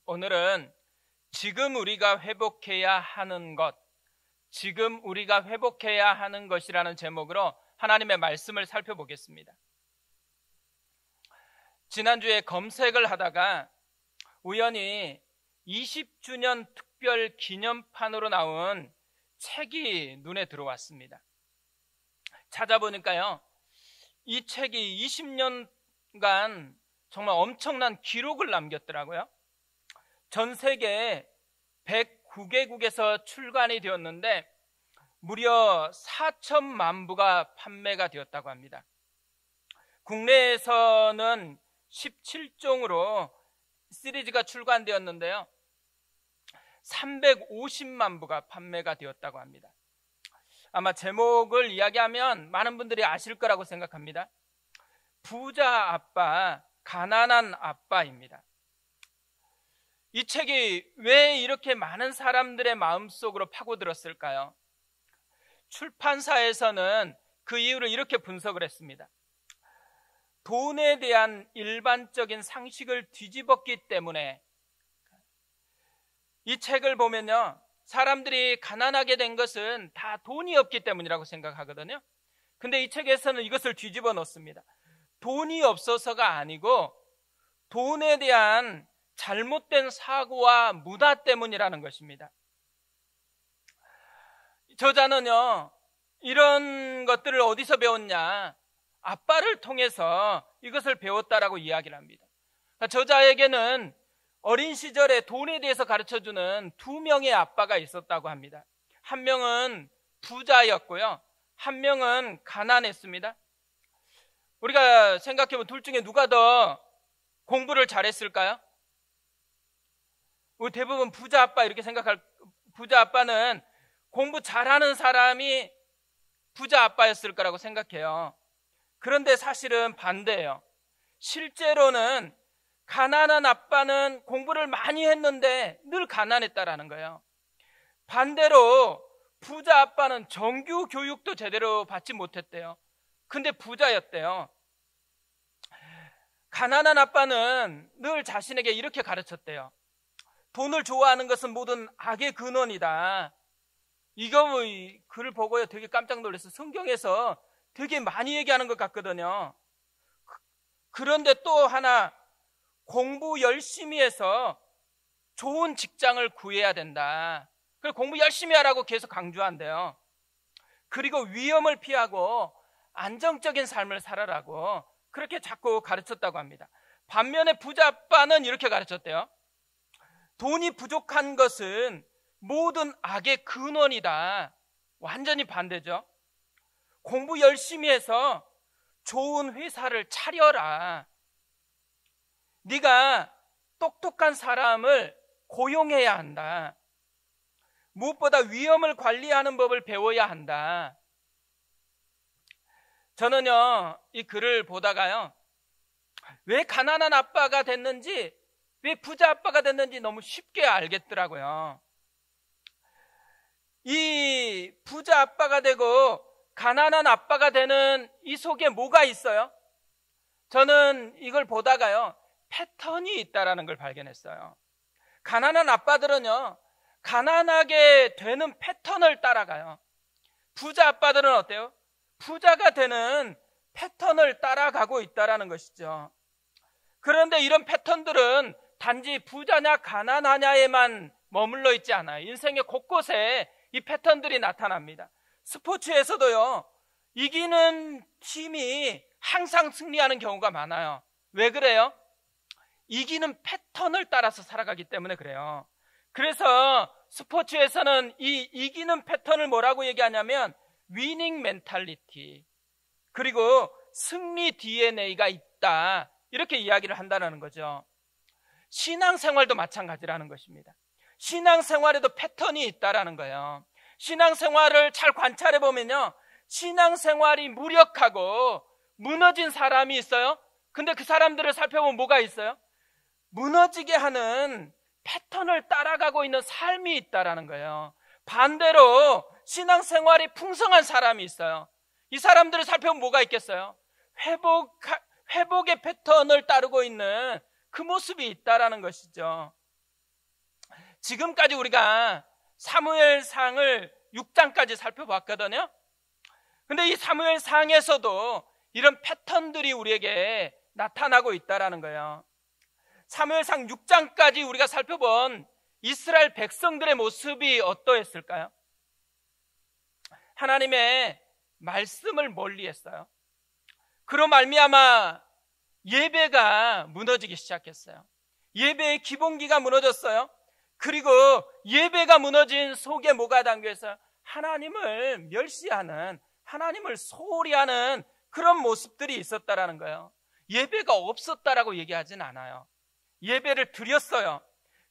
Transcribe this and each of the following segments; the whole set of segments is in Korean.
오늘은 지금 우리가 회복해야 하는 것, 지금 우리가 회복해야 하는 것이라는 제목으로 하나님의 말씀을 살펴보겠습니다. 지난주에 검색을 하다가 우연히 20주년 특별 기념판으로 나온 책이 눈에 들어왔습니다. 찾아보니까요, 이 책이 20년간 정말 엄청난 기록을 남겼더라고요. 전 세계 109개국에서 출간이 되었는데 무려 4천만 부가 판매가 되었다고 합니다. 국내에서는 17종으로 시리즈가 출간되었는데요, 350만 부가 판매가 되었다고 합니다. 아마 제목을 이야기하면 많은 분들이 아실 거라고 생각합니다. 부자 아빠, 가난한 아빠입니다. 이 책이 왜 이렇게 많은 사람들의 마음속으로 파고들었을까요? 출판사에서는 그 이유를 이렇게 분석을 했습니다. 돈에 대한 일반적인 상식을 뒤집었기 때문에. 이 책을 보면요, 사람들이 가난하게 된 것은 다 돈이 없기 때문이라고 생각하거든요. 근데 이 책에서는 이것을 뒤집어 놓습니다. 돈이 없어서가 아니고 돈에 대한 잘못된 사고와 문화 때문이라는 것입니다. 저자는요, 이런 것들을 어디서 배웠냐? 아빠를 통해서 이것을 배웠다라고 이야기를 합니다. 저자에게는 어린 시절에 돈에 대해서 가르쳐주는 2명의 아빠가 있었다고 합니다. 한 명은 부자였고요, 한 명은 가난했습니다. 우리가 생각해보면 둘 중에 누가 더 공부를 잘했을까요? 우리 대부분 부자 아빠 이렇게 생각할, 부자 아빠는 공부 잘하는 사람이 부자 아빠였을 거라고 생각해요. 그런데 사실은 반대예요. 실제로는 가난한 아빠는 공부를 많이 했는데 늘 가난했다라는 거예요. 반대로 부자 아빠는 정규 교육도 제대로 받지 못했대요. 근데 부자였대요. 가난한 아빠는 늘 자신에게 이렇게 가르쳤대요. 돈을 좋아하는 것은 모든 악의 근원이다. 이거 글을 보고요, 되게 깜짝 놀랐어요. 성경에서 되게 많이 얘기하는 것 같거든요. 그런데 또 하나, 공부 열심히 해서 좋은 직장을 구해야 된다. 그래서 공부 열심히 하라고 계속 강조한대요. 그리고 위험을 피하고 안정적인 삶을 살아라고 그렇게 자꾸 가르쳤다고 합니다. 반면에 부자 아빠는 이렇게 가르쳤대요. 돈이 부족한 것은 모든 악의 근원이다. 완전히 반대죠. 공부 열심히 해서 좋은 회사를 차려라. 네가 똑똑한 사람을 고용해야 한다. 무엇보다 위험을 관리하는 법을 배워야 한다. 저는요, 이 글을 보다가요, 왜 가난한 아빠가 됐는지, 왜 부자 아빠가 됐는지 너무 쉽게 알겠더라고요. 이 부자 아빠가 되고 가난한 아빠가 되는 이 속에 뭐가 있어요? 저는 이걸 보다가요, 패턴이 있다라는 걸 발견했어요. 가난한 아빠들은요, 가난하게 되는 패턴을 따라가요. 부자 아빠들은 어때요? 부자가 되는 패턴을 따라가고 있다라는 것이죠. 그런데 이런 패턴들은 단지 부자냐 가난하냐에만 머물러 있지 않아요. 인생의 곳곳에 이 패턴들이 나타납니다. 스포츠에서도요, 이기는 팀이 항상 승리하는 경우가 많아요. 왜 그래요? 이기는 패턴을 따라서 살아가기 때문에 그래요. 그래서 스포츠에서는 이 이기는 패턴을 뭐라고 얘기하냐면 위닝 멘탈리티, 그리고 승리 DNA가 있다, 이렇게 이야기를 한다는 거죠. 신앙생활도 마찬가지라는 것입니다. 신앙생활에도 패턴이 있다라는 거예요. 신앙생활을 잘 관찰해 보면요, 신앙생활이 무력하고 무너진 사람이 있어요. 근데 그 사람들을 살펴보면 뭐가 있어요? 무너지게 하는 패턴을 따라가고 있는 삶이 있다라는 거예요. 반대로 신앙생활이 풍성한 사람이 있어요. 이 사람들을 살펴보면 뭐가 있겠어요? 회복의 패턴을 따르고 있는 그 모습이 있다라는 것이죠. 지금까지 우리가 사무엘상을 6장까지 살펴봤거든요. 근데 이 사무엘상에서도 이런 패턴들이 우리에게 나타나고 있다라는 거예요. 사무엘상 6장까지 우리가 살펴본 이스라엘 백성들의 모습이 어떠했을까요? 하나님의 말씀을 멀리했어요. 그로 말미암아 예배가 무너지기 시작했어요. 예배의 기본기가 무너졌어요. 그리고 예배가 무너진 속에 뭐가 담겨 있어요? 하나님을 멸시하는, 하나님을 소홀히 하는 그런 모습들이 있었다라는 거예요. 예배가 없었다라고 얘기하진 않아요. 예배를 드렸어요.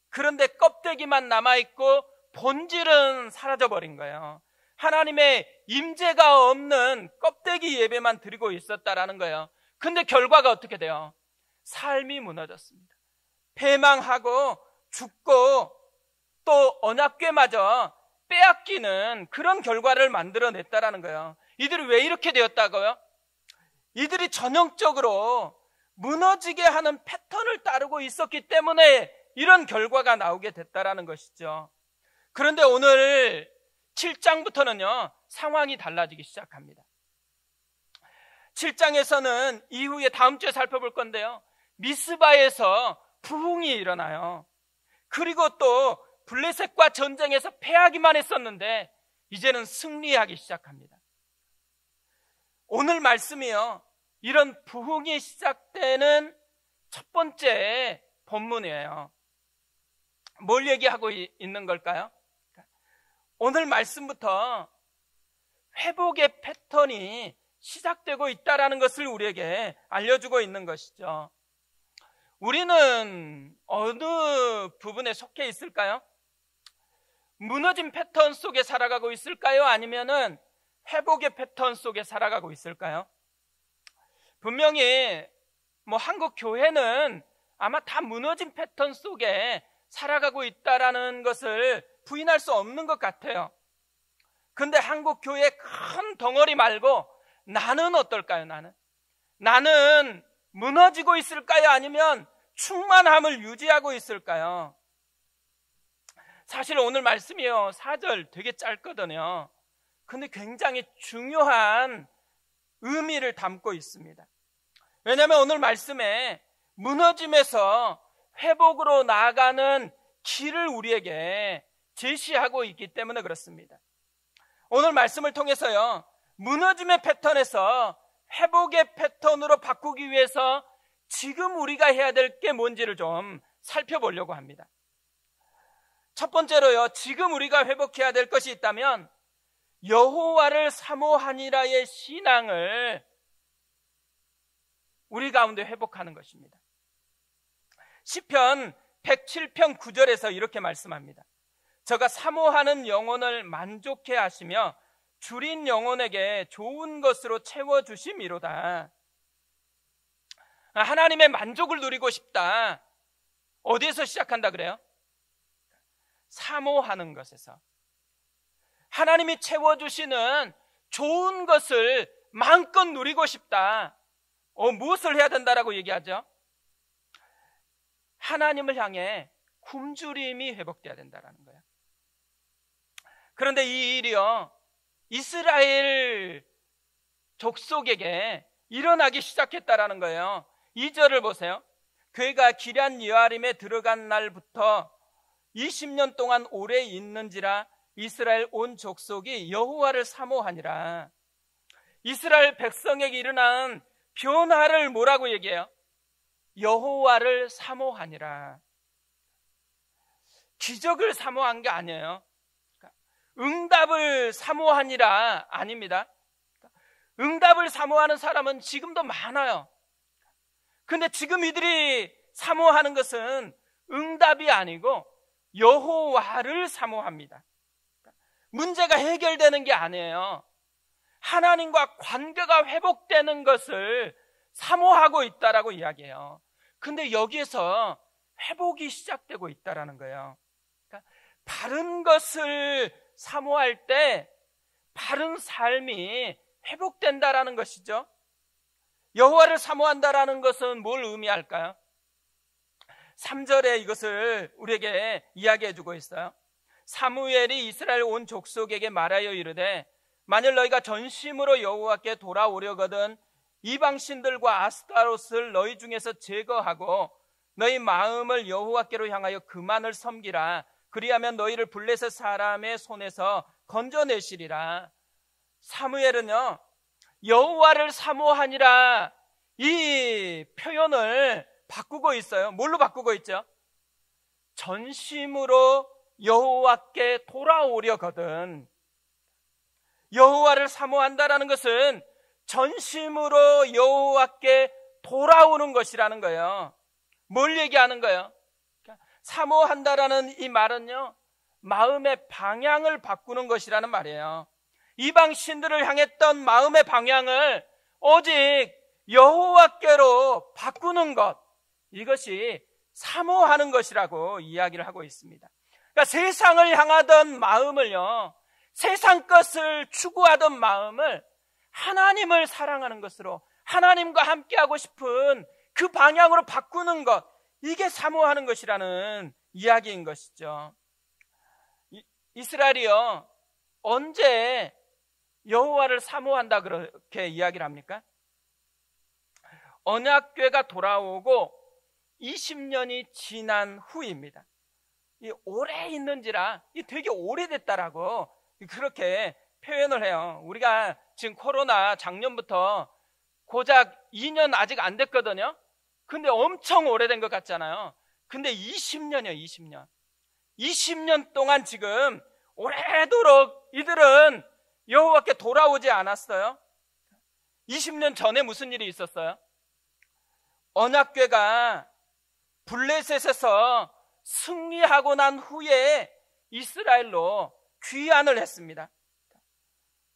그런데 껍데기만 남아있고 본질은 사라져버린 거예요. 하나님의 임재가 없는 껍데기 예배만 드리고 있었다라는 거예요. 근데 결과가 어떻게 돼요? 삶이 무너졌습니다. 패망하고 죽고 또 언약궤마저 빼앗기는 그런 결과를 만들어냈다라는 거예요. 이들이 왜 이렇게 되었다고요? 이들이 전형적으로 무너지게 하는 패턴을 따르고 있었기 때문에 이런 결과가 나오게 됐다라는 것이죠. 그런데 오늘 7장부터는요, 상황이 달라지기 시작합니다. 7장에서는 이후에 다음 주에 살펴볼 건데요, 미스바에서 부흥이 일어나요. 그리고 또 블레셋과 전쟁에서 패하기만 했었는데 이제는 승리하기 시작합니다. 오늘 말씀이요, 이런 부흥이 시작되는 첫 번째 본문이에요. 뭘 얘기하고 있는 걸까요? 오늘 말씀부터 회복의 패턴이 시작되고 있다는 것을 우리에게 알려주고 있는 것이죠. 우리는 어느 부분에 속해 있을까요? 무너진 패턴 속에 살아가고 있을까요? 아니면은 회복의 패턴 속에 살아가고 있을까요? 분명히 한국 교회는 아마 다 무너진 패턴 속에 살아가고 있다라는 것을 부인할 수 없는 것 같아요. 근데 한국 교회 큰 덩어리 말고 나는 어떨까요? 나는 무너지고 있을까요? 아니면 충만함을 유지하고 있을까요? 사실 오늘 말씀이요, 4절 되게 짧거든요. 근데 굉장히 중요한 의미를 담고 있습니다. 왜냐하면 오늘 말씀에 무너짐에서 회복으로 나아가는 길을 우리에게 제시하고 있기 때문에 그렇습니다. 오늘 말씀을 통해서요, 무너짐의 패턴에서 회복의 패턴으로 바꾸기 위해서 지금 우리가 해야 될 게 뭔지를 좀 살펴보려고 합니다. 첫 번째로요, 지금 우리가 회복해야 될 것이 있다면 여호와를 사모하니라의 신앙을 우리 가운데 회복하는 것입니다. 시편 107편 9절에서 이렇게 말씀합니다. 저가 사모하는 영혼을 만족해 하시며 줄인 영혼에게 좋은 것으로 채워주심이로다. 하나님의 만족을 누리고 싶다. 어디에서 시작한다 그래요? 사모하는 것에서. 하나님이 채워주시는 좋은 것을 마음껏 누리고 싶다. 무엇을 해야 된다라고 얘기하죠? 하나님을 향해 굶주림이 회복돼야 된다는 거예요. 그런데 이 일이요, 이스라엘 족속에게 일어나기 시작했다라는 거예요. 2절을 보세요. 그가 기럇 여아림에 들어간 날부터 20년 동안 오래 있는지라 이스라엘 온 족속이 여호와를 사모하니라. 이스라엘 백성에게 일어난 변화를 뭐라고 얘기해요? 여호와를 사모하니라. 기적을 사모한 게 아니에요. 응답을 사모하니라 아닙니다. 응답을 사모하는 사람은 지금도 많아요. 근데 지금 이들이 사모하는 것은 응답이 아니고 여호와를 사모합니다. 문제가 해결되는 게 아니에요. 하나님과 관계가 회복되는 것을 사모하고 있다라고 이야기해요. 근데 여기에서 회복이 시작되고 있다라는 거예요. 그러니까 바른 것을 사모할 때 바른 삶이 회복된다라는 것이죠. 여호와를 사모한다라는 것은 뭘 의미할까요? 3절에 이것을 우리에게 이야기해 주고 있어요. 사무엘이 이스라엘 온 족속에게 말하여 이르되 만일 너희가 전심으로 여호와께 돌아오려거든 이방신들과 아스타롯을 너희 중에서 제거하고 너희 마음을 여호와께로 향하여 그만을 섬기라. 그리하면 너희를 블레셋 사람의 손에서 건져내시리라. 사무엘은요, 여호와를 사모하니라 이 표현을 바꾸고 있어요. 뭘로 바꾸고 있죠? 전심으로 여호와께 돌아오려거든. 여호와를 사모한다라는 것은 전심으로 여호와께 돌아오는 것이라는 거예요. 뭘 얘기하는 거예요? 사모한다라는 이 말은요, 마음의 방향을 바꾸는 것이라는 말이에요. 이방 신들을 향했던 마음의 방향을 오직 여호와께로 바꾸는 것, 이것이 사모하는 것이라고 이야기를 하고 있습니다. 그러니까 세상을 향하던 마음을요, 세상 것을 추구하던 마음을 하나님을 사랑하는 것으로 하나님과 함께하고 싶은 그 방향으로 바꾸는 것, 이게 사모하는 것이라는 이야기인 것이죠. 이스라엘이요, 언제 여호와를 사모한다 그렇게 이야기를 합니까? 언약궤가 돌아오고 20년이 지난 후입니다. 이 오래 있는지라 이 되게 오래됐다라고 그렇게 표현을 해요. 우리가 지금 코로나 작년부터 고작 2년 아직 안 됐거든요. 근데 엄청 오래된 것 같잖아요. 근데 20년이요, 20년. 20년 동안 지금 오래도록 이들은 여호와께 돌아오지 않았어요. 20년 전에 무슨 일이 있었어요? 언약궤가 블레셋에서 승리하고 난 후에 이스라엘로 귀환을 했습니다.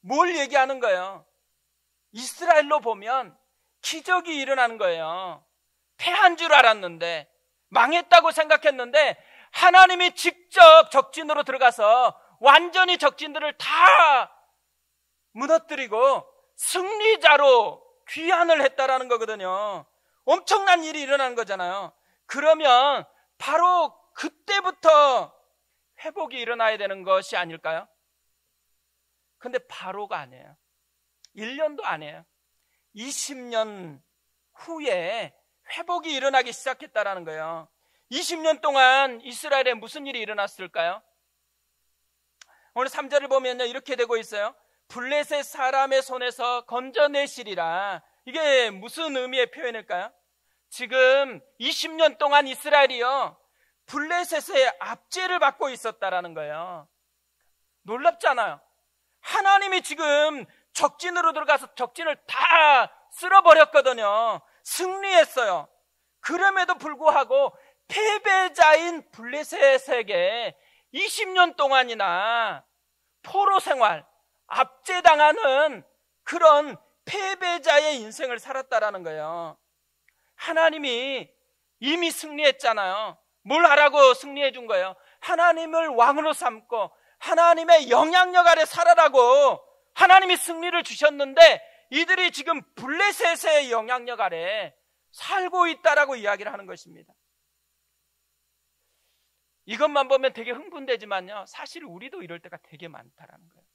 뭘 얘기하는 거예요? 이스라엘로 보면 기적이 일어나는 거예요. 패한 줄 알았는데, 망했다고 생각했는데 하나님이 직접 적진으로 들어가서 완전히 적진들을 다 무너뜨리고 승리자로 귀환을 했다라는 거거든요. 엄청난 일이 일어나는 거잖아요. 그러면 바로 그때부터 회복이 일어나야 되는 것이 아닐까요? 근데 바로가 아니에요. 1년도 아니에요. 20년 후에 회복이 일어나기 시작했다라는 거예요. 20년 동안 이스라엘에 무슨 일이 일어났을까요? 오늘 3절을 보면요, 이렇게 되고 있어요. 블레셋 사람의 손에서 건져내시리라. 이게 무슨 의미의 표현일까요? 지금 20년 동안 이스라엘이요, 블레셋의 압제를 받고 있었다라는 거예요. 놀랍잖아요. 하나님이 지금 적진으로 들어가서 적진을 다 쓸어버렸거든요. 승리했어요. 그럼에도 불구하고 패배자인 블레셋에게 20년 동안이나 포로 생활, 압제당하는 그런 패배자의 인생을 살았다라는 거예요. 하나님이 이미 승리했잖아요. 뭘 하라고 승리해 준 거예요? 하나님을 왕으로 삼고 하나님의 영향력 아래 살아라고 하나님이 승리를 주셨는데 이들이 지금 블레셋의 영향력 아래 살고 있다라고 이야기를 하는 것입니다. 이것만 보면 되게 흥분되지만요, 사실 우리도 이럴 때가 되게 많다라는 거예요.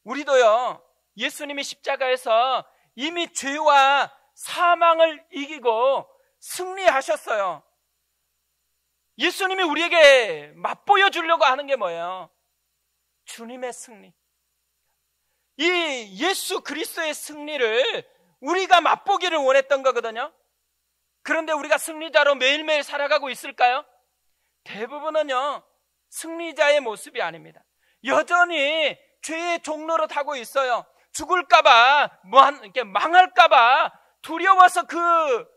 우리도요, 예수님이 십자가에서 이미 죄와 사망을 이기고 승리하셨어요. 예수님이 우리에게 맛보여 주려고 하는 게 뭐예요? 주님의 승리. 이 예수 그리스도의 승리를 우리가 맛보기를 원했던 거거든요. 그런데 우리가 승리자로 매일매일 살아가고 있을까요? 대부분은요, 승리자의 모습이 아닙니다. 여전히 죄의 종로로 타고 있어요. 죽을까봐, 이렇게 망할까봐 두려워서 그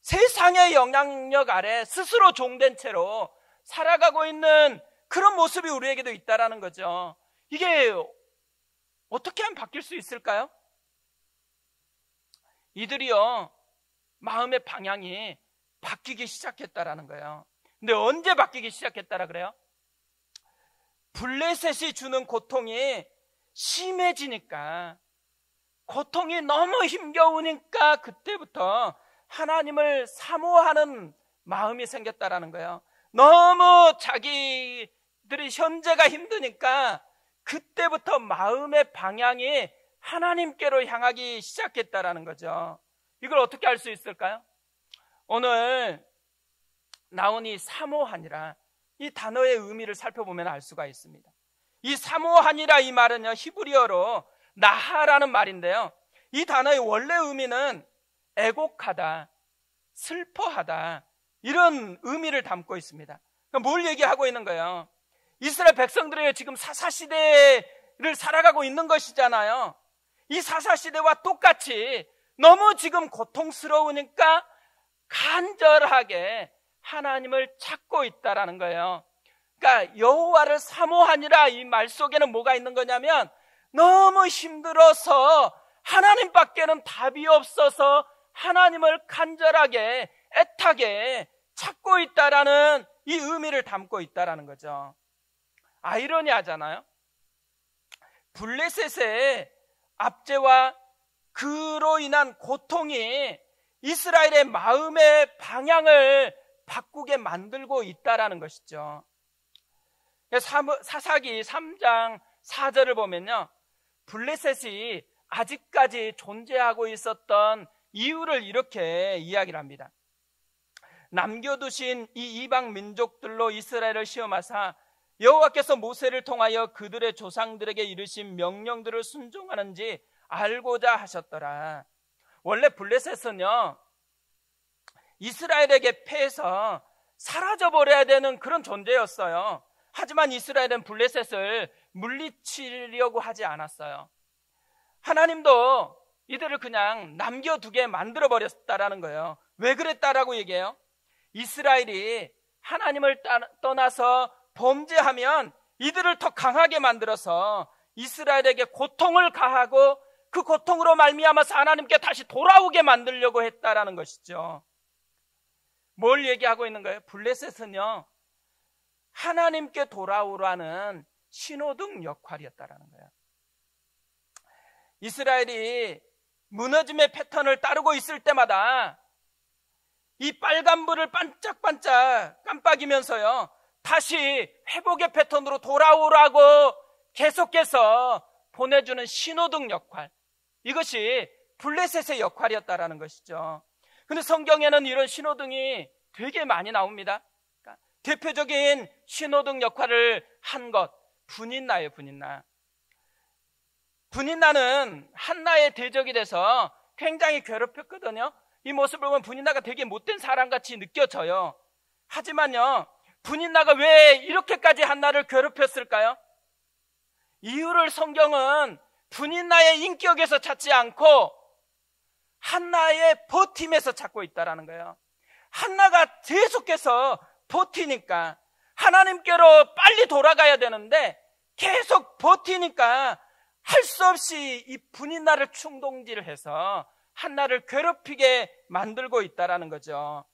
세상의 영향력 아래 스스로 종된 채로 살아가고 있는 그런 모습이 우리에게도 있다라는 거죠. 이게 어떻게 하면 바뀔 수 있을까요? 이들이요, 마음의 방향이 바뀌기 시작했다라는 거예요. 근데 언제 바뀌기 시작했다라 그래요? 블레셋이 주는 고통이 심해지니까, 고통이 너무 힘겨우니까 그때부터 하나님을 사모하는 마음이 생겼다라는 거예요. 너무 자기들이 현재가 힘드니까 그때부터 마음의 방향이 하나님께로 향하기 시작했다라는 거죠. 이걸 어떻게 알 수 있을까요? 오늘 나온 이 사모하니라, 이 단어의 의미를 살펴보면 알 수가 있습니다. 이 사모하니라 이 말은요, 히브리어로 나하라는 말인데요, 이 단어의 원래 의미는 애곡하다, 슬퍼하다, 이런 의미를 담고 있습니다. 그러니까 뭘 얘기하고 있는 거예요? 이스라엘 백성들이 지금 사사시대를 살아가고 있는 것이잖아요. 이 사사시대와 똑같이 너무 지금 고통스러우니까 간절하게 하나님을 찾고 있다라는 거예요. 그러니까 여호와를 사모하니라 이 말 속에는 뭐가 있는 거냐면, 너무 힘들어서 하나님밖에는 답이 없어서 하나님을 간절하게 애타게 찾고 있다라는 이 의미를 담고 있다라는 거죠. 아이러니하잖아요. 블레셋의 압제와 그로 인한 고통이 이스라엘의 마음의 방향을 바꾸게 만들고 있다라는 것이죠. 사사기 3장 4절을 보면요, 블레셋이 아직까지 존재하고 있었던 이유를 이렇게 이야기를 합니다. 남겨두신 이 이방 민족들로 이스라엘을 시험하사 여호와께서 모세를 통하여 그들의 조상들에게 이르신 명령들을 순종하는지 알고자 하셨더라. 원래 블레셋은요, 이스라엘에게 패해서 사라져버려야 되는 그런 존재였어요. 하지만 이스라엘은 블레셋을 물리치려고 하지 않았어요. 하나님도 이들을 그냥 남겨두게 만들어버렸다라는 거예요. 왜 그랬다라고 얘기해요? 이스라엘이 하나님을 떠나서 범죄하면 이들을 더 강하게 만들어서 이스라엘에게 고통을 가하고 그 고통으로 말미암아서 하나님께 다시 돌아오게 만들려고 했다라는 것이죠. 뭘 얘기하고 있는 거예요? 블레셋은요, 하나님께 돌아오라는 신호등 역할이었다라는 거예요. 이스라엘이 무너짐의 패턴을 따르고 있을 때마다 이 빨간불을 반짝반짝 깜빡이면서요, 다시 회복의 패턴으로 돌아오라고 계속해서 보내주는 신호등 역할, 이것이 블레셋의 역할이었다라는 것이죠. 근데 성경에는 이런 신호등이 되게 많이 나옵니다. 그러니까 대표적인 신호등 역할을 한 것, 분인나예요. 분인나. 분인나는 한나의 대적이 돼서 굉장히 괴롭혔거든요. 이 모습을 보면 분인나가 되게 못된 사람같이 느껴져요. 하지만요, 분인나가 왜 이렇게까지 한나를 괴롭혔을까요? 이유를 성경은 분인나의 인격에서 찾지 않고 한나의 버팀에서 찾고 있다라는 거예요. 한나가 계속해서 버티니까, 하나님께로 빨리 돌아가야 되는데 계속 버티니까 할 수 없이 이 분인나를 충동질을 해서 한나를 괴롭히게 만들고 있다라는 거죠.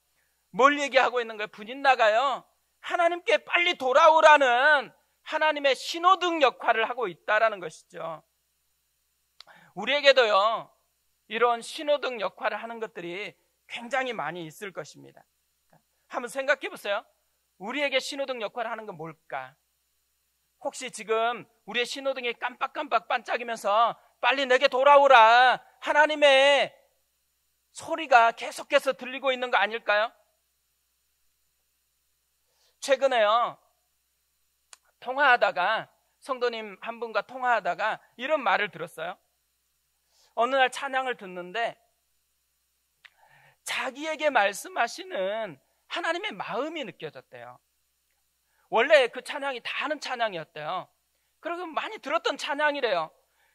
뭘 얘기하고 있는 거예요? 분인나가요, 하나님께 빨리 돌아오라는 하나님의 신호등 역할을 하고 있다라는 것이죠. 우리에게도요, 이런 신호등 역할을 하는 것들이 굉장히 많이 있을 것입니다. 한번 생각해 보세요. 우리에게 신호등 역할을 하는 건 뭘까? 혹시 지금 우리의 신호등이 깜빡깜빡 반짝이면서 빨리 내게 돌아오라, 하나님의 소리가 계속해서 들리고 있는 거 아닐까요? 최근에요, 통화하다가, 성도님 한 분과 통화하다가 이런 말을 들었어요. 어느 날 찬양을 듣는데 자기에게 말씀하시는 하나님의 마음이 느껴졌대요. 원래 그 찬양이 다 아는 찬양이었대요. 그리고 많이 들었던 찬양이래요.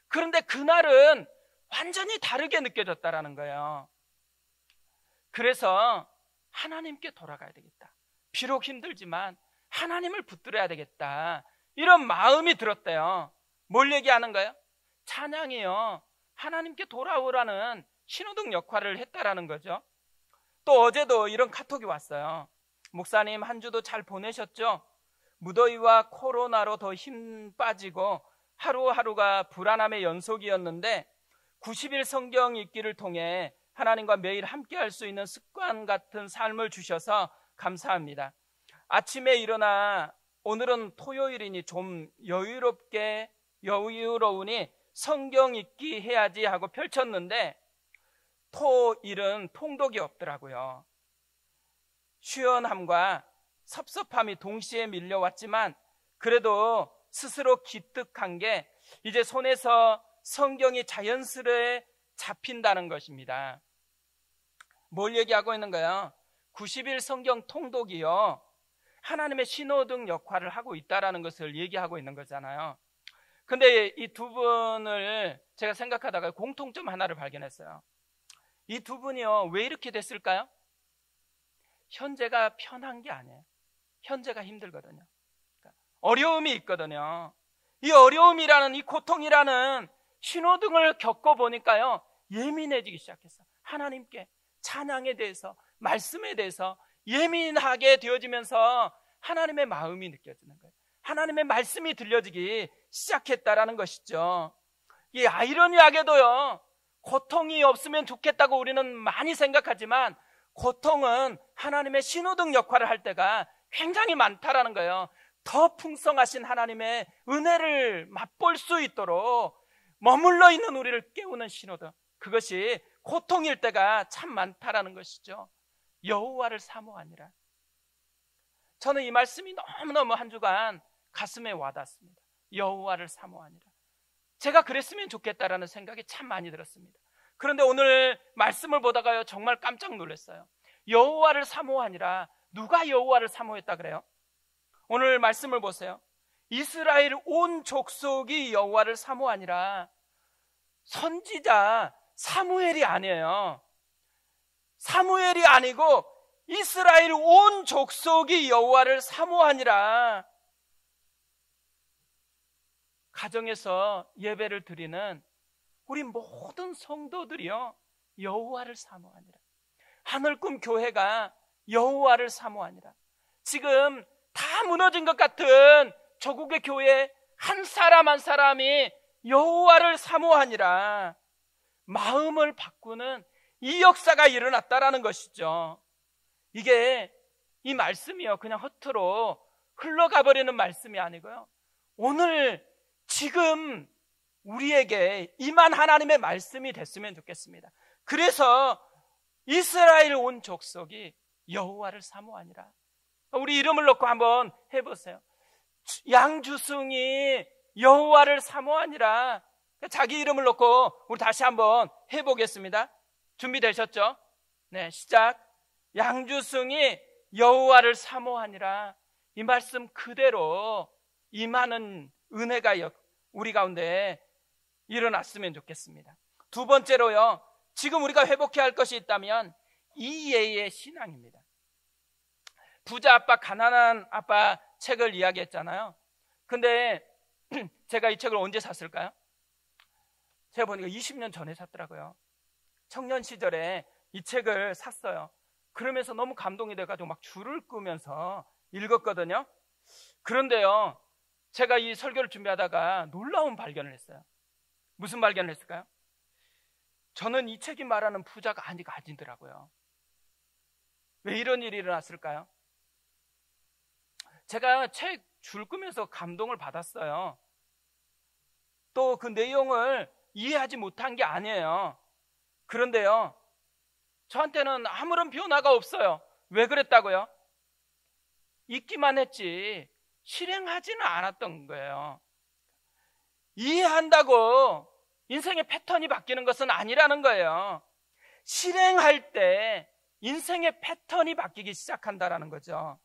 그런데 그날은 완전히 다르게 느껴졌다라는 거예요. 그래서 하나님께 돌아가야 되겠다. 비록 힘들지만 하나님을 붙들어야 되겠다, 이런 마음이 들었대요. 뭘 얘기하는 거예요? 찬양이요, 하나님께 돌아오라는 신호등 역할을 했다라는 거죠. 또 어제도 이런 카톡이 왔어요. 목사님, 한 주도 잘 보내셨죠? 무더위와 코로나로 더 힘 빠지고 하루하루가 불안함의 연속이었는데 90일 성경 읽기를 통해 하나님과 매일 함께할 수 있는 습관 같은 삶을 주셔서 감사합니다. 아침에 일어나 오늘은 토요일이니 좀 여유로우니 성경 읽기 해야지 하고 펼쳤는데 토일은 통독이 없더라고요. 쉬연함과 섭섭함이 동시에 밀려왔지만 그래도 스스로 기특한 게 이제 손에서 성경이 자연스레 잡힌다는 것입니다. 뭘 얘기하고 있는 거예요? 90일 성경 통독이요, 하나님의 신호등 역할을 하고 있다는 것을 얘기하고 있는 거잖아요. 근데 이 두 분을 제가 생각하다가 공통점 하나를 발견했어요. 이 두 분이요, 왜 이렇게 됐을까요? 현재가 편한 게 아니에요. 현재가 힘들거든요. 어려움이 있거든요. 이 어려움이라는, 이 고통이라는 신호등을 겪어보니까요, 예민해지기 시작했어요. 하나님께, 찬양에 대해서, 말씀에 대해서 예민하게 되어지면서 하나님의 마음이 느껴지는 거예요. 하나님의 말씀이 들려지기 시작했다라는 것이죠. 이 아이러니하게도요, 고통이 없으면 좋겠다고 우리는 많이 생각하지만 고통은 하나님의 신호등 역할을 할 때가 굉장히 많다라는 거예요. 더 풍성하신 하나님의 은혜를 맛볼 수 있도록 머물러 있는 우리를 깨우는 신호등, 그것이 고통일 때가 참 많다라는 것이죠. 여호와를 사모하니라. 저는 이 말씀이 너무너무 한 주간 가슴에 와닿습니다. 여호와를 사모하니라. 제가 그랬으면 좋겠다라는 생각이 참 많이 들었습니다. 그런데 오늘 말씀을 보다가요, 정말 깜짝 놀랐어요. 여호와를 사모하니라. 누가 여호와를 사모했다 그래요? 오늘 말씀을 보세요. 이스라엘 온 족속이 여호와를 사모하니라. 선지자 사무엘이 아니에요. 사무엘이 아니고 이스라엘 온 족속이 여호와를 사모하니라. 가정에서 예배를 드리는 우리 모든 성도들이요, 여호와를 사모하니라. 하늘꿈 교회가 여호와를 사모하니라. 지금 다 무너진 것 같은 조국의 교회 한 사람 한 사람이 여호와를 사모하니라. 마음을 바꾸는 이 역사가 일어났다라는 것이죠. 이게, 이 말씀이요, 그냥 허투루 흘러가 버리는 말씀이 아니고요, 오늘 지금 우리에게 임한 하나님의 말씀이 됐으면 좋겠습니다. 그래서 이스라엘 온 족속이 여호와를 사모하니라. 우리 이름을 놓고 한번 해보세요. 양주승이 여호와를 사모하니라. 자기 이름을 놓고 우리 다시 한번 해보겠습니다. 준비되셨죠? 네, 시작. 양주승이 여호와를 사모하니라. 이 말씀 그대로 임하는 은혜가 우리 가운데 일어났으면 좋겠습니다. 두 번째로요, 지금 우리가 회복해야 할 것이 있다면 이예의 신앙입니다. 부자 아빠, 가난한 아빠 책을 이야기했잖아요. 근데 제가 이 책을 언제 샀을까요? 제가 보니까 20년 전에 샀더라고요. 청년 시절에 이 책을 샀어요. 그러면서 너무 감동이 돼가지고 막 줄을 끄면서 읽었거든요. 그런데요, 제가 이 설교를 준비하다가 놀라운 발견을 했어요. 무슨 발견을 했을까요? 저는 이 책이 말하는 부자가 아니더라고요. 왜 이런 일이 일어났을까요? 제가 책 줄 끄면서 감동을 받았어요. 또 그 내용을 이해하지 못한 게 아니에요. 그런데요, 저한테는 아무런 변화가 없어요. 왜 그랬다고요? 읽기만 했지 실행하지는 않았던 거예요. 이해한다고 인생의 패턴이 바뀌는 것은 아니라는 거예요. 실행할 때 인생의 패턴이 바뀌기 시작한다라는 거죠.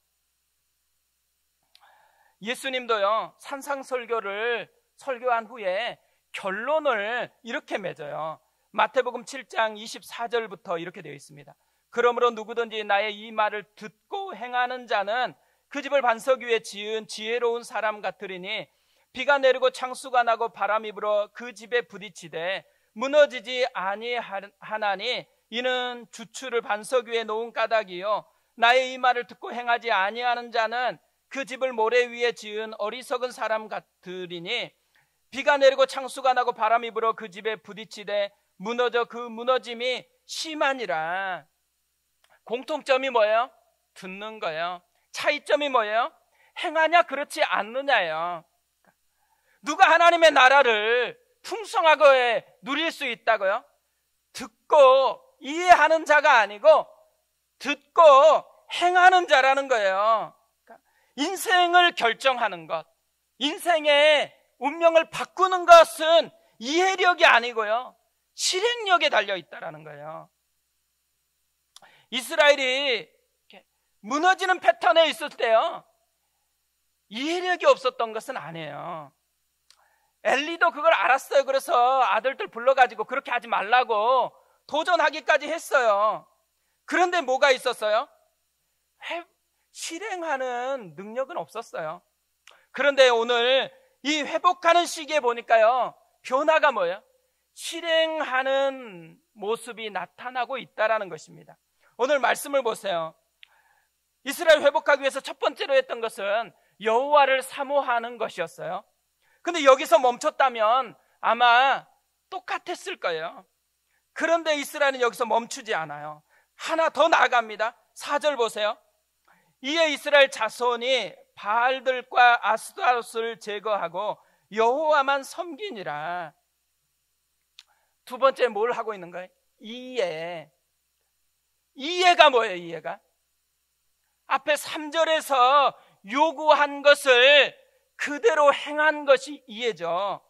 예수님도요, 산상설교를 설교한 후에 결론을 이렇게 맺어요. 마태복음 7장 24절부터 이렇게 되어 있습니다. 그러므로 누구든지 나의 이 말을 듣고 행하는 자는 그 집을 반석 위에 지은 지혜로운 사람 같으리니 비가 내리고 창수가 나고 바람이 불어 그 집에 부딪히되 무너지지 아니하나니 이는 주추를 반석 위에 놓은 까닭이요 나의 이 말을 듣고 행하지 아니하는 자는 그 집을 모래 위에 지은 어리석은 사람 같으리니 비가 내리고 창수가 나고 바람이 불어 그 집에 부딪히되 무너져 그 무너짐이 심하니라. 공통점이 뭐예요? 듣는 거예요. 차이점이 뭐예요? 행하냐 그렇지 않느냐예요. 누가 하나님의 나라를 풍성하게 누릴 수 있다고요? 듣고 이해하는 자가 아니고 듣고 행하는 자라는 거예요. 인생을 결정하는 것, 인생의 운명을 바꾸는 것은 이해력이 아니고요, 실행력에 달려 있다라는 거예요. 이스라엘이 무너지는 패턴에 있을 때요, 이해력이 없었던 것은 아니에요. 엘리도 그걸 알았어요. 그래서 아들들 불러가지고 그렇게 하지 말라고 도전하기까지 했어요. 그런데 뭐가 있었어요? 실행하는 능력은 없었어요. 그런데 오늘 이 회복하는 시기에 보니까요, 변화가 뭐예요? 실행하는 모습이 나타나고 있다는 것입니다. 오늘 말씀을 보세요. 이스라엘 회복하기 위해서 첫 번째로 했던 것은 여호와를 사모하는 것이었어요. 근데 여기서 멈췄다면 아마 똑같았을 거예요. 그런데 이스라엘은 여기서 멈추지 않아요. 하나 더 나아갑니다. 4절 보세요. 이에 이스라엘 자손이 바알들과 아스타롯을 제거하고 여호와만 섬기니라. 두 번째 뭘 하고 있는 거예요? 이해가 뭐예요? 이해가 앞에 3절에서 요구한 것을 그대로 행한 것이 이해죠.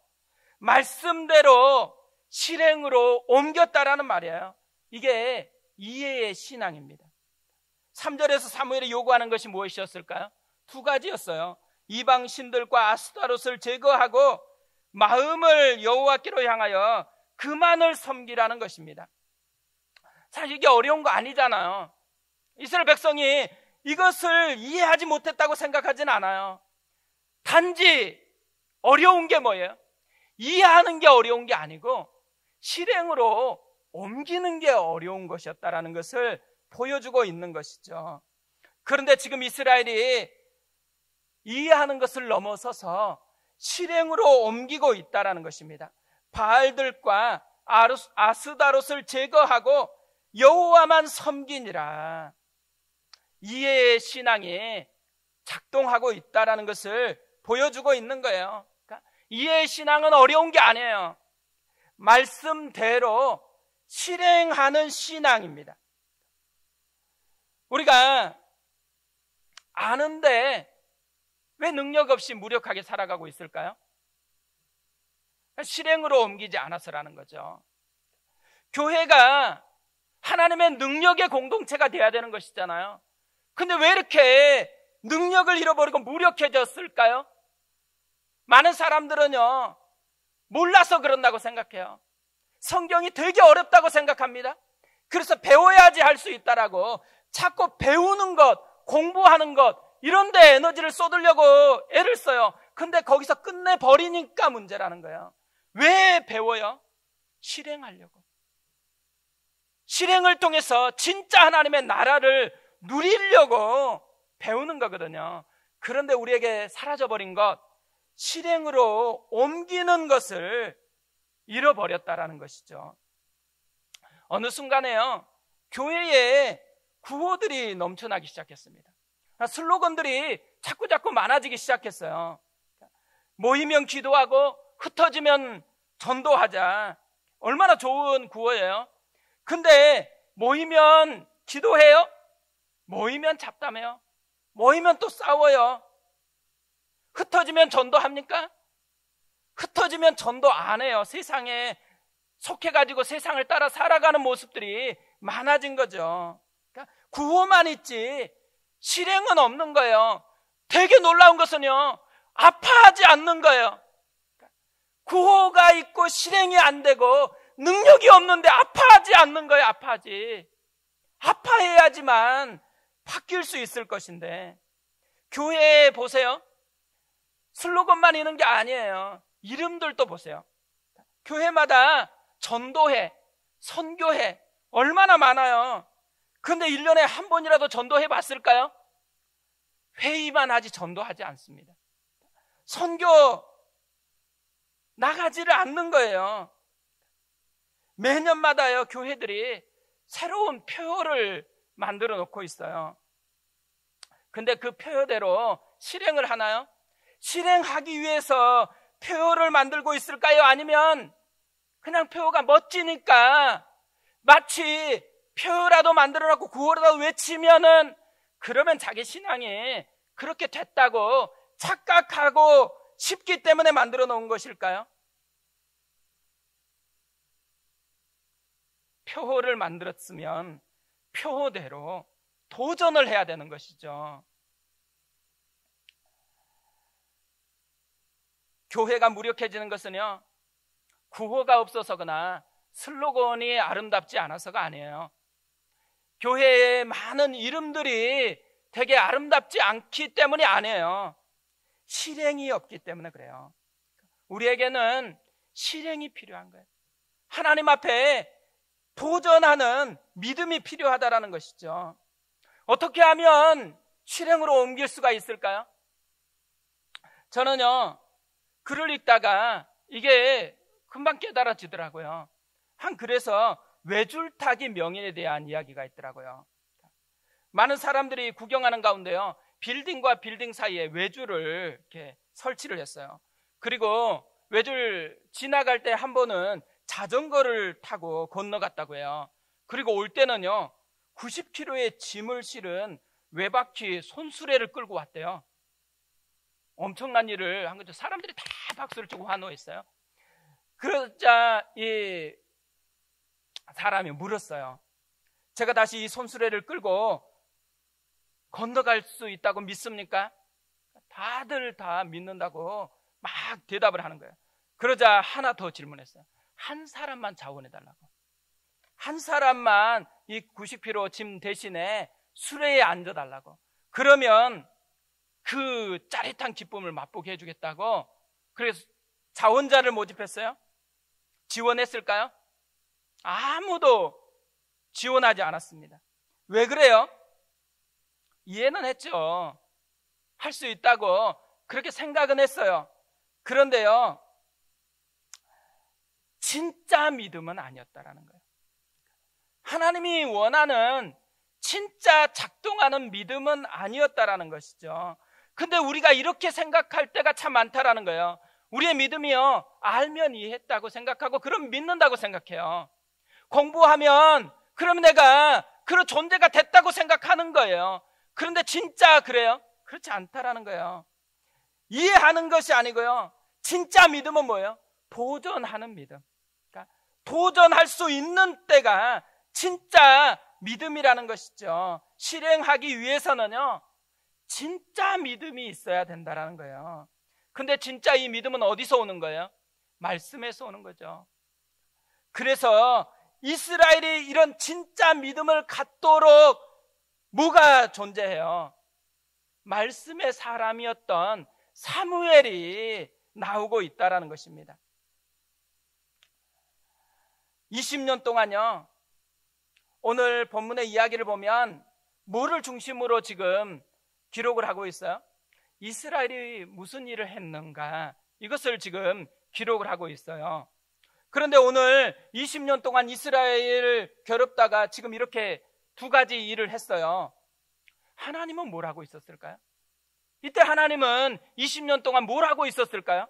말씀대로 실행으로 옮겼다라는 말이에요. 이게 이해의 신앙입니다. 3절에서 사무엘이 요구하는 것이 무엇이었을까요? 두 가지였어요. 이방 신들과 아스타롯을 제거하고 마음을 여호와께로 향하여 그만을 섬기라는 것입니다. 사실 이게 어려운 거 아니잖아요. 이스라엘 백성이 이것을 이해하지 못했다고 생각하진 않아요. 단지 어려운 게 뭐예요? 이해하는 게 어려운 게 아니고 실행으로 옮기는 게 어려운 것이었다라는 것을 보여주고 있는 것이죠. 그런데 지금 이스라엘이 이해하는 것을 넘어서서 실행으로 옮기고 있다라는 것입니다. 바알들과 아스다롯을 제거하고 여호와만 섬기니라. 이해의 신앙이 작동하고 있다라는 것을 보여주고 있는 거예요. 그러니까 이해의 신앙은 어려운 게 아니에요. 말씀대로 실행하는 신앙입니다. 우리가 아는데 왜 능력 없이 무력하게 살아가고 있을까요? 실행으로 옮기지 않아서라는 거죠. 교회가 하나님의 능력의 공동체가 돼야 되는 것이잖아요. 근데 왜 이렇게 능력을 잃어버리고 무력해졌을까요? 많은 사람들은요, 몰라서 그런다고 생각해요. 성경이 되게 어렵다고 생각합니다. 그래서 배워야지 할 수 있다라고 자꾸 배우는 것, 공부하는 것 이런 데 에너지를 쏟으려고 애를 써요. 근데 거기서 끝내버리니까 문제라는 거예요. 왜 배워요? 실행하려고. 실행을 통해서 진짜 하나님의 나라를 누리려고 배우는 거거든요. 그런데 우리에게 사라져버린 것, 실행으로 옮기는 것을 잃어버렸다라는 것이죠. 어느 순간에요, 교회에 구호들이 넘쳐나기 시작했습니다. 슬로건들이 자꾸 많아지기 시작했어요. 모이면 기도하고 흩어지면 전도하자. 얼마나 좋은 구호예요. 근데 모이면 기도해요? 모이면 잡담해요? 모이면 또 싸워요? 흩어지면 전도합니까? 흩어지면 전도 안 해요. 세상에 속해가지고 세상을 따라 살아가는 모습들이 많아진 거죠. 그러니까 구호만 있지 실행은 없는 거예요. 되게 놀라운 것은요, 아파하지 않는 거예요. 구호가 있고 실행이 안 되고 능력이 없는데 아파하지 않는 거예요. 아파해야지만 바뀔 수 있을 것인데, 교회에 보세요. 슬로건만 있는 게 아니에요. 이름들도 보세요. 교회마다 전도회, 선교회 얼마나 많아요. 근데 1년에 한 번이라도 전도해 봤을까요? 회의만 하지 전도하지 않습니다. 선교 나가지를 않는 거예요. 매년마다요, 교회들이 새로운 표를 만들어 놓고 있어요. 근데 그 표대로 실행을 하나요? 실행하기 위해서 표를 만들고 있을까요? 아니면 그냥 표가 멋지니까 마치 표라도 만들어 놓고 구호라도 외치면은 그러면 자기 신앙이 그렇게 됐다고 착각하고 싶기 때문에 만들어 놓은 것일까요? 표를 만들었으면 표대로 도전을 해야 되는 것이죠. 교회가 무력해지는 것은요, 구호가 없어서거나 슬로건이 아름답지 않아서가 아니에요. 교회에 많은 이름들이 되게 아름답지 않기 때문이 아니에요. 실행이 없기 때문에 그래요. 우리에게는 실행이 필요한 거예요. 하나님 앞에 도전하는 믿음이 필요하다라는 것이죠. 어떻게 하면 실행으로 옮길 수가 있을까요? 저는요, 글을 읽다가 이게 금방 깨달아지더라고요. 한 글에서 외줄타기 명인에 대한 이야기가 있더라고요. 많은 사람들이 구경하는 가운데요, 빌딩과 빌딩 사이에 외줄을 이렇게 설치를 했어요. 그리고 외줄 지나갈 때 한 번은 자전거를 타고 건너갔다고 해요. 그리고 올 때는요, 90kg의 짐을 실은 외바퀴 손수레를 끌고 왔대요. 엄청난 일을 한 거죠. 사람들이 다 박수를 치고 환호했어요. 그러자 이 사람이 물었어요. 제가 다시 이 손수레를 끌고 건너갈 수 있다고 믿습니까? 다들 다 믿는다고 막 대답을 하는 거예요. 그러자 하나 더 질문했어요. 한 사람만 자원해달라고. 한 사람만 이 90kg 짐 대신에 수레에 앉아달라고. 그러면 그 짜릿한 기쁨을 맛보게 해주겠다고. 그래서 자원자를 모집했어요. 지원했을까요? 아무도 지원하지 않았습니다. 왜 그래요? 이해는 했죠. 할 수 있다고 그렇게 생각은 했어요. 그런데요, 진짜 믿음은 아니었다라는 거예요. 하나님이 원하는 진짜 작동하는 믿음은 아니었다라는 것이죠. 근데 우리가 이렇게 생각할 때가 참 많다라는 거예요. 우리의 믿음이요, 알면 이해했다고 생각하고 그럼 믿는다고 생각해요. 공부하면 그럼 내가 그런 존재가 됐다고 생각하는 거예요. 그런데 진짜 그래요? 그렇지 않다라는 거예요. 이해하는 것이 아니고요, 진짜 믿음은 뭐예요? 도전하는 믿음. 그러니까 도전할 수 있는 때가 진짜 믿음이라는 것이죠. 실행하기 위해서는요, 진짜 믿음이 있어야 된다라는 거예요. 근데 진짜 이 믿음은 어디서 오는 거예요? 말씀에서 오는 거죠. 그래서 이스라엘이 이런 진짜 믿음을 갖도록 뭐가 존재해요? 말씀의 사람이었던 사무엘이 나오고 있다라는 것입니다. 20년 동안요, 오늘 본문의 이야기를 보면 뭐를 중심으로 지금 기록을 하고 있어요? 이스라엘이 무슨 일을 했는가, 이것을 지금 기록을 하고 있어요. 그런데 오늘 20년 동안 이스라엘을 괴롭다가 지금 이렇게 두 가지 일을 했어요. 하나님은 뭘 하고 있었을까요? 이때 하나님은 20년 동안 뭘 하고 있었을까요?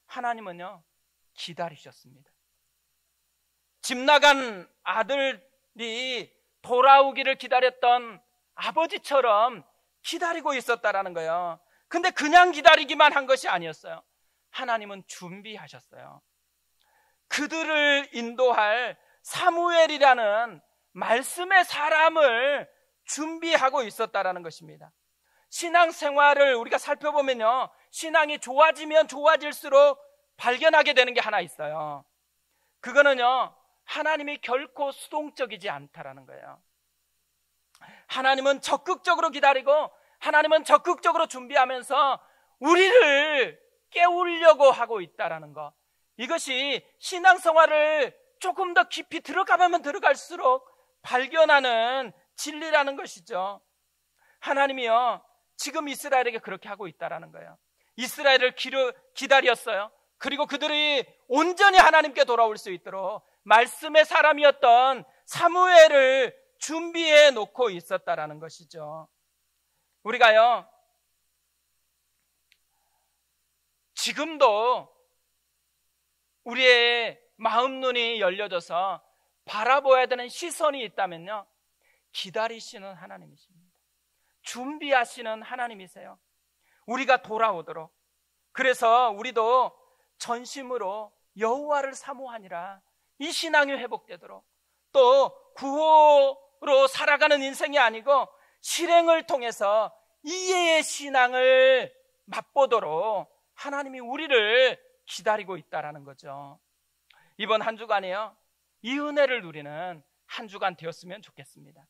하나님은요, 기다리셨습니다. 집 나간 아들이 돌아오기를 기다렸던 아버지처럼 기다리고 있었다라는 거예요. 근데 그냥 기다리기만 한 것이 아니었어요. 하나님은 준비하셨어요. 그들을 인도할 사무엘이라는 말씀의 사람을 준비하고 있었다라는 것입니다. 신앙생활을 우리가 살펴보면요, 신앙이 좋아지면 좋아질수록 발견하게 되는 게 하나 있어요. 그거는요, 하나님이 결코 수동적이지 않다라는 거예요. 하나님은 적극적으로 기다리고 하나님은 적극적으로 준비하면서 우리를 깨우려고 하고 있다라는 것, 이것이 신앙생활을 조금 더 깊이 들어가면 들어갈수록 발견하는 진리라는 것이죠. 하나님이요, 지금 이스라엘에게 그렇게 하고 있다라는 거예요. 이스라엘을 기다렸어요. 그리고 그들이 온전히 하나님께 돌아올 수 있도록 말씀의 사람이었던 사무엘을 준비해 놓고 있었다라는 것이죠. 우리가요, 지금도 우리의 마음 눈이 열려져서 바라보아야 되는 시선이 있다면요, 기다리시는 하나님이십니다. 준비하시는 하나님이세요. 우리가 돌아오도록. 그래서 우리도 전심으로 여호와를 사모하니라, 이 신앙이 회복되도록, 또 구호로 살아가는 인생이 아니고 실행을 통해서 이해의 신앙을 맛보도록 하나님이 우리를 기다리고 있다라는 거죠. 이번 한 주간에요, 이 은혜를 누리는 한 주간 되었으면 좋겠습니다.